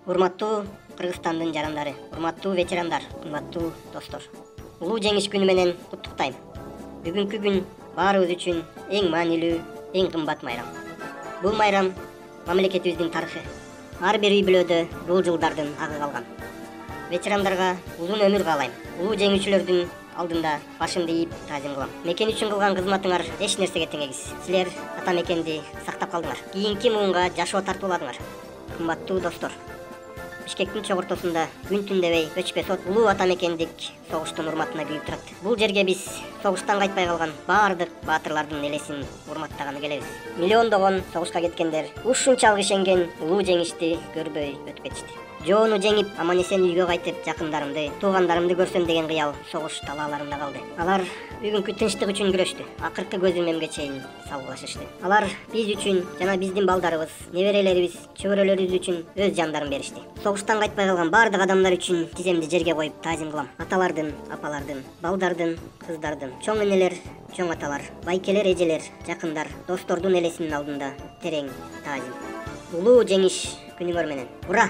Урматтуу Кыргызстандын жарандары, урматтуу ветерандар, кымбаттуу достор. Улуу жеңиш күнү менен куттуктайм. Бүгүнкү күн баарыбыз үчүн эң маанилүү, эң кымбат майрам. Бул майрам мамлекетибиздин тарыхы. Ар бир үй бүлөдө бул жылдардын агы калган. Ветерандарга узун өмүр каалайм. Улуу жеңүүчүлөрдүн алдында башымды ийип таазим кылам. Мекен үчүн кылган кызматыңар эч нерсеге теңегиз. Силер ата мекенди сактап калдыңар. Кийинки муунга жашоо тартууладыңар. Кымбаттуу достор, Бишкектин чогортосунда күн түн дебей өчпөй сот улуу ата мекендик согуштун урматына күйүп турат. Бул жерге биз согуштан кайтпай калган баардык баатырлардын элесин урматтаганы келебиз. Миллиондогон согушка кеткендер ушунчалык ишенген улуу жеңишти көрбөй өтүп кетишти. Жоону жеңип, аман эсен үйгө кайтып, жакындарымды, туугандарымды көрсөм деген кыял согуш талааларында калды. Алар бүгүнкү тынчтык үчүн күрөштү. Акыркы көз ирмемге чейин салгылашышты. Алар биз үчүн жана биздин балдарыбыз, неберелерибиз, чөбөрөлөрүбүз үчүн өз жандарын беришти. Согуштан кайтпай калган баардык адамдар үчүн тиземди жерге коюп таазим кылам. Аталардын, апалардын, балдардын, кыздардын, чоң энелер, чоң аталар, байкелер, эжелер, жакындар, достордун элесинин алдында терең таазим. Улуу жеңиш күнүңөр менен. Ура!